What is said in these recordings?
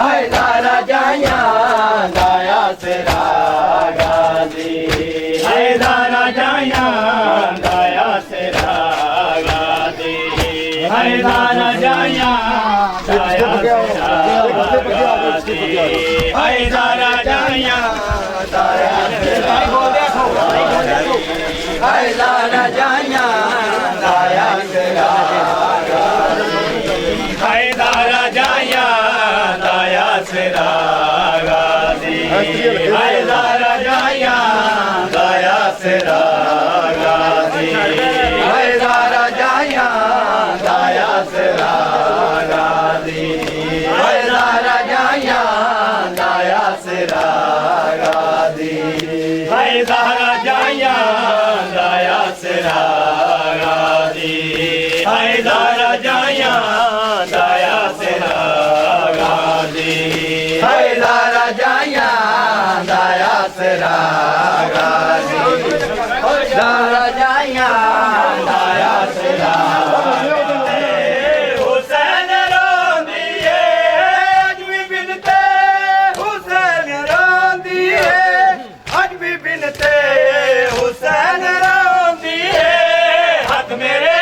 हैदर जाया दया सेरा गाजी हैदर जाया दया सेरा गाजी हैदर जाया दया सेरा गाजी हैदर जाया दया सेरा हैदर जाया दया सेरा हैदर जाया दया सेरा गाजी हैदर जाया दया सेरा गाजी हैदर जाया दया सेरा गाजी हैदर जाया दया सेरा गाजी हैदर जाया दया सेरा गाजी हैदर जाया दया सेरा गाजी हैदर जाया दया सेरा गाजी हैदर जाया दया सेरा हुसैन रोंदिए अज भी बिनते हुसैन रोंदिए अज भी बिनते हुसैन रोंदिए हाथ मेरे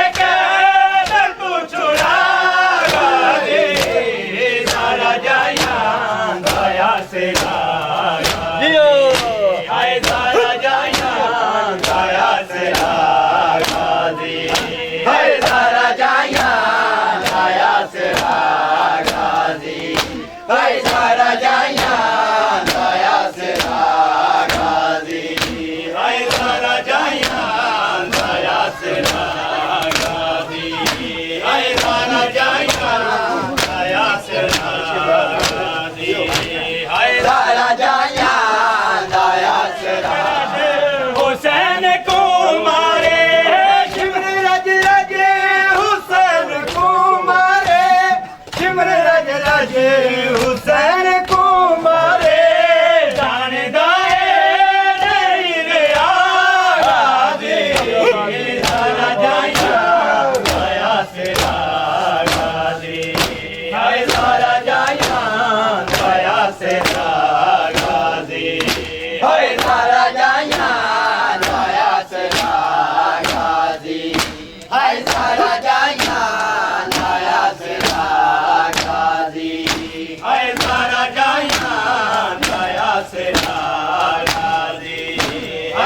हुसैन को मारे जाने दाए नहीं गया गाजी हैदर जाया दया सेरा गाजी हैदर जाया दया सेरा गाजी हैदर जाया दया सेरा गाजी हैदर जाया दया सेरा हैदर जाया दया सेरा गाजी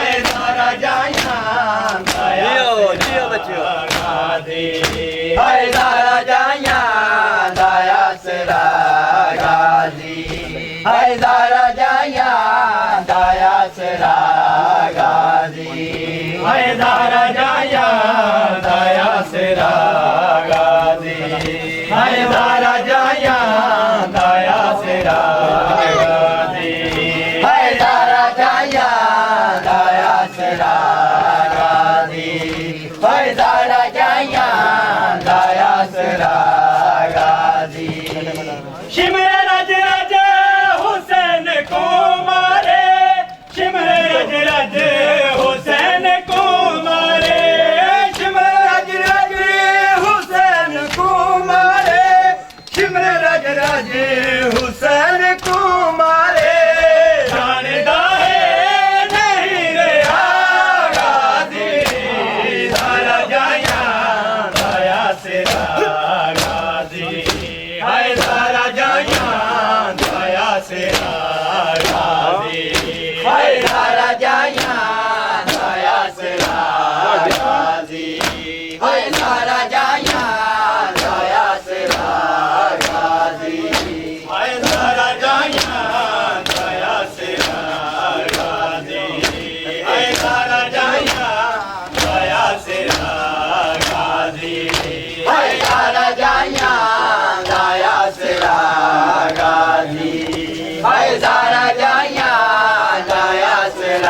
हैदर जाया दया गाजी हैदर जाया दया सेरा गाजी हैदर जाया दया सेरा गाजी हैदर जाया दया सेरा गाजी हैदर जाया दया सेरा गाजी हैदर जाया दया सेरा गाजी हैदर जाया दया सेरा गाजी शिमरे रज रज हुसैन को मारे शिमरे रज रज हुसैन को मारे शिमरे रज रज हुसैन को मारे शिमरे रज रज हुसैन को मारे जाने दाए नहीं गया गाजी हैदर जाया दया सेरा गाजी हैदर जाया दया सेरा गाजी हैदर जाया दया सेरा गाजी हैदर जाया दया सेरा गाजी हैदर जाया दया सेरा गाजी हैदर जाया दया सेरा गाजी हैदर जाया दया सेरा गाजी हैदर जाया दया सेरा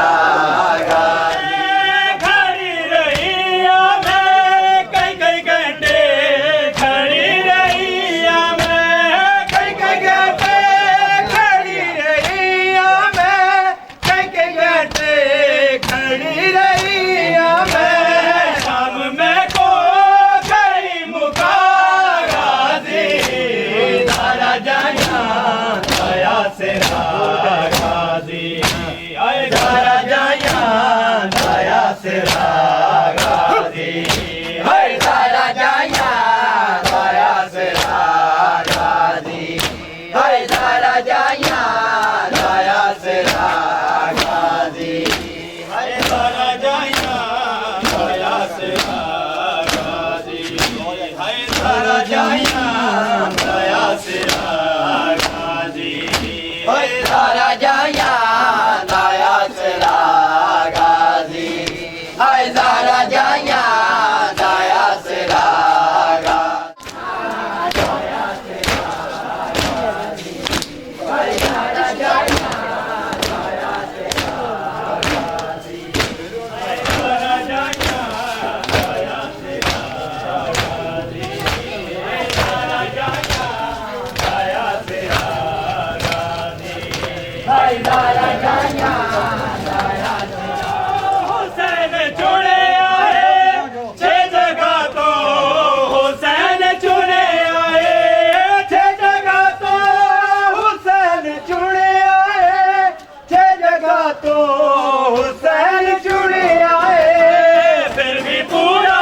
सिरा गाजी हाय दारा जाया दाया सिरा गाजी हाय दारा जाया दाया सिरा गाजी हाय दारा जाया दाया सिरा गाजी हाय दारा जाया दाया सिरा गाजी हाय दारा जाया दाया सिरा गाजी हाय दारा जाया दाया सिरा गाजी हाय दारा जाया दाया सिरा हुसैन चुने आए छह जगह तो हुसैन चुने आए छह जगह तो हुसैन चुने आए छह जगह तो हुसैन चुने आए फिर भी पूरा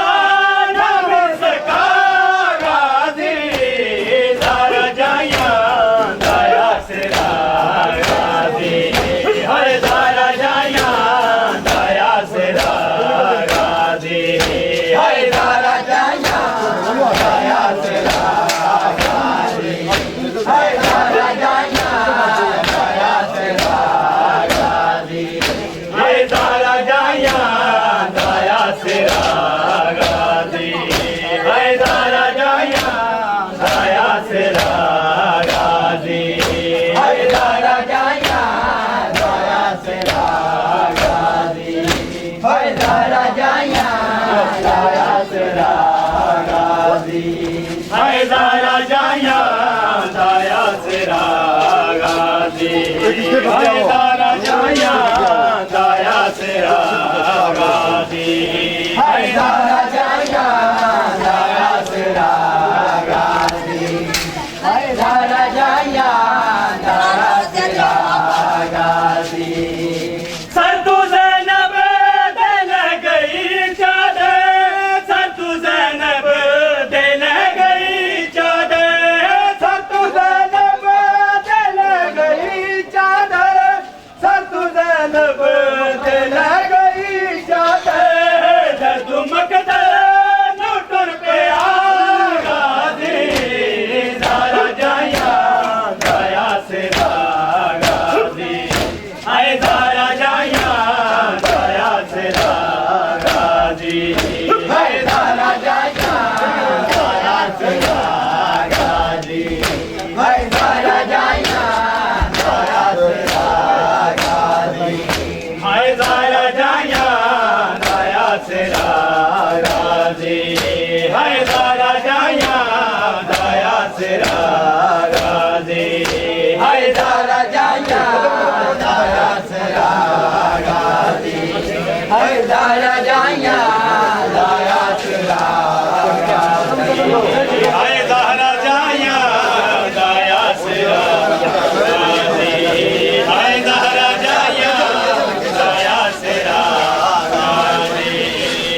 न मिल सका गाजी दारा जाया दाया सिरा गाजी हाय दारा जाया दाया सिरा गाजी हाय दारा जाया दाया सिरा गाजी हाय दारा जाया दाया सिरा गाजी हाय दारा जाया दाया सिरा गाजी हाय दारा जाया दाया सिरा गाजी हाय दारा जाया दाया सिरा गाजी हाय दारा जाया दाया सिरा गाजी हाय दारा जाया दाया सिरा गाजी हाय दारा जाया दाया सिरा गाजी हाय दारा जाया दाया सिरा गाजी हाय दारा जाया दाया सिरा गाजी संतू ज़ैनब दिल गई चादर संतू ज़ैनब दिल गई चादर संतू ज़ैनब दिल गई चादर संतू ज़ैनब दिल गई चादर दर्दु मकदर नु टुर पिया गाजी दारा जाया दाया सिरा गाजी हाय दारा जाया दाया सिरा गाजी हाय दारा जाया दाया सिरा गाजी हाय दारा जाया दाया सिरा गाजी हाय दारा जाया दाया सिरा गाजी हाय दारा जाया दाया सिरा गाजी हाय दारा जाया दाया सिरा गाजी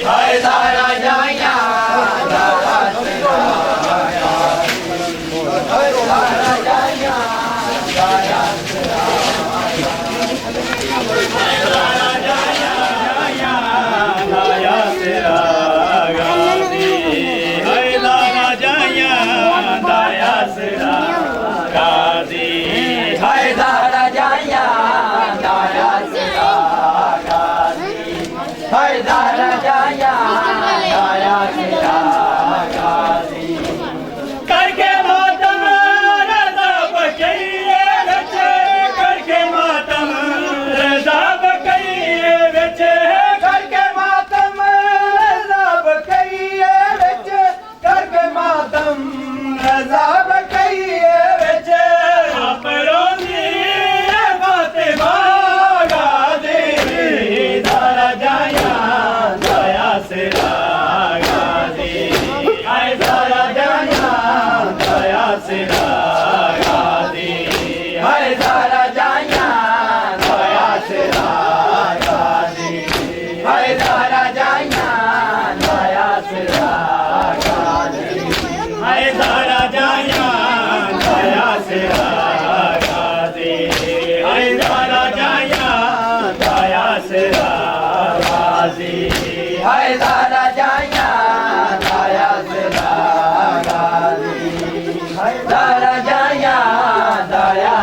हाय दारा जाया दाया सिरा गाजी हाय दारा जाया दाया सिरा गाजी हाय दारा जाया दाया सिरा गाजी हाय दारा जाया दाया सिरा करके मातम रज़ा बकैये विच करके मातम रज़ा बकैये विच करके मातम रज़ा बकैये विच करके मातम रज़ा बकैये विच आप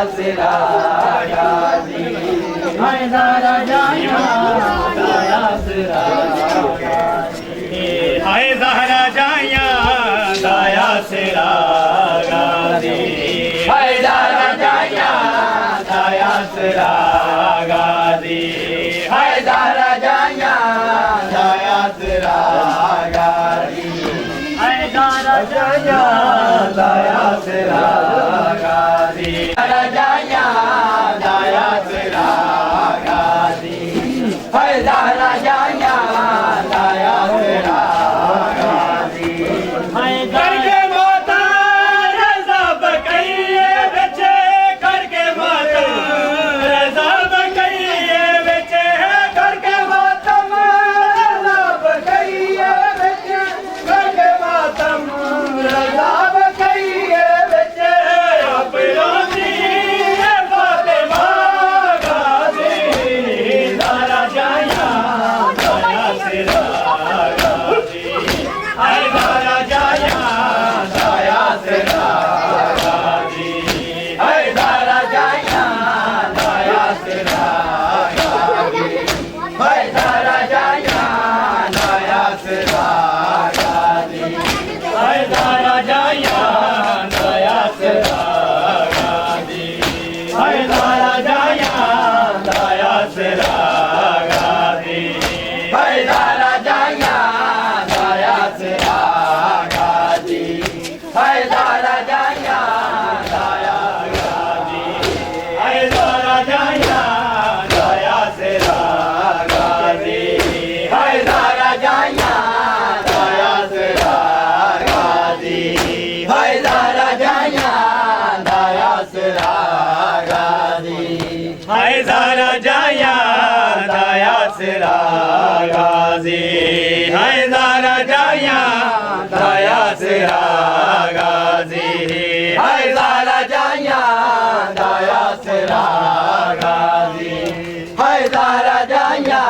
सिरा गाजी हैदर जाया दया सिरा हैदर जाया दया सिरा गाजी हैदर जाया दया सिरा गाजी हैदर जाया दया सिरा गाजी हैदर जाया दया सिरा गाजी राजाया दया सिरा गाजी हैदर जाया दया सिरा गाजी करके माता रजा बकैये बचे करके माता रजा बकैये बचे करके मातम रजा बकैये बचे करके मातम रजा बकैये बचे अपना दी फातिमा गाजी दारा जाया दया सिरा गाजी हैदर जाया दया सिरा गाजी हैदर जाया दया सिरा गाजी हैदर जाया दया सिरा गाजी हैदर जाया दया सिरा गाजी हैदर जाया दया सिरा गाजी हैदर जाया दया सिरा गाजी हैदर जाया दया गाजी हैदर जाया दया सिरा गाजी हैदर जाया दया सिरा गाजी हैदर जाया दया सिरा गाजी हैदर जाया दया सिरा गाजी हैदर जाया दया सिरा गाजी हैदर जाया दया सिरा गाजी हैदर जाया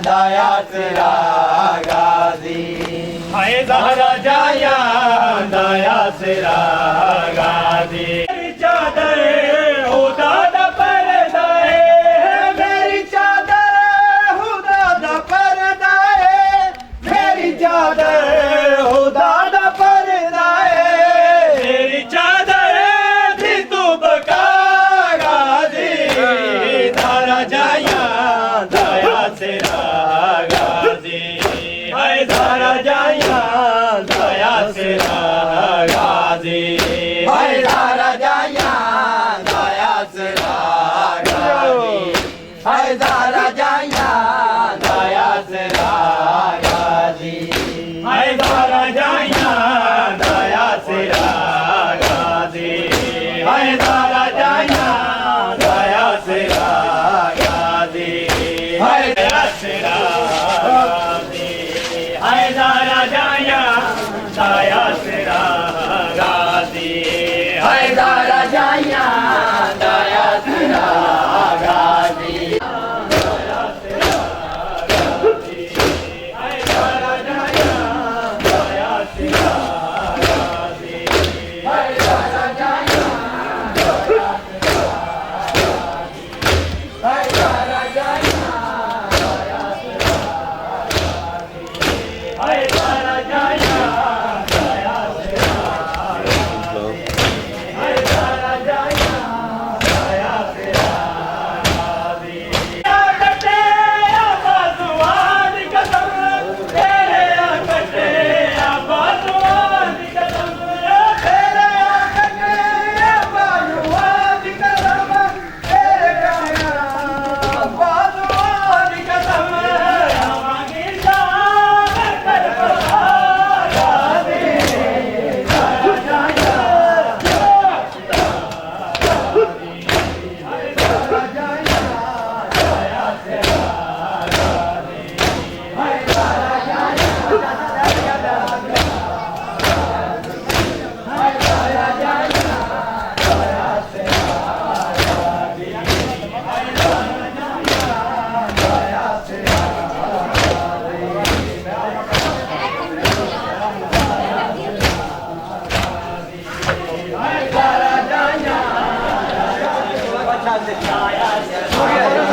दया सिरा गाजी हैदर जाया दया सिरा गाजी चादर खुदा दा पर्दा है मेरी चादर खुदा दा पर्दा है मेरी चादर खुदा दा पर्दा है मेरी चादर थी तू बका गाजी दारा जाया दया सिरा गाजी हैदर जाया दया सिरा गाजी हैदर जाया दया सिरा गाजी हैदर जाया दया सिरा गाजी हैदर जाया दया सिरा गाजी हैदर जाया दया सिरा गाजी हैदर सिरा गाजी हैदर जाया दया सिरा गाजी हैदर जाया दया सिरा गाजी दाया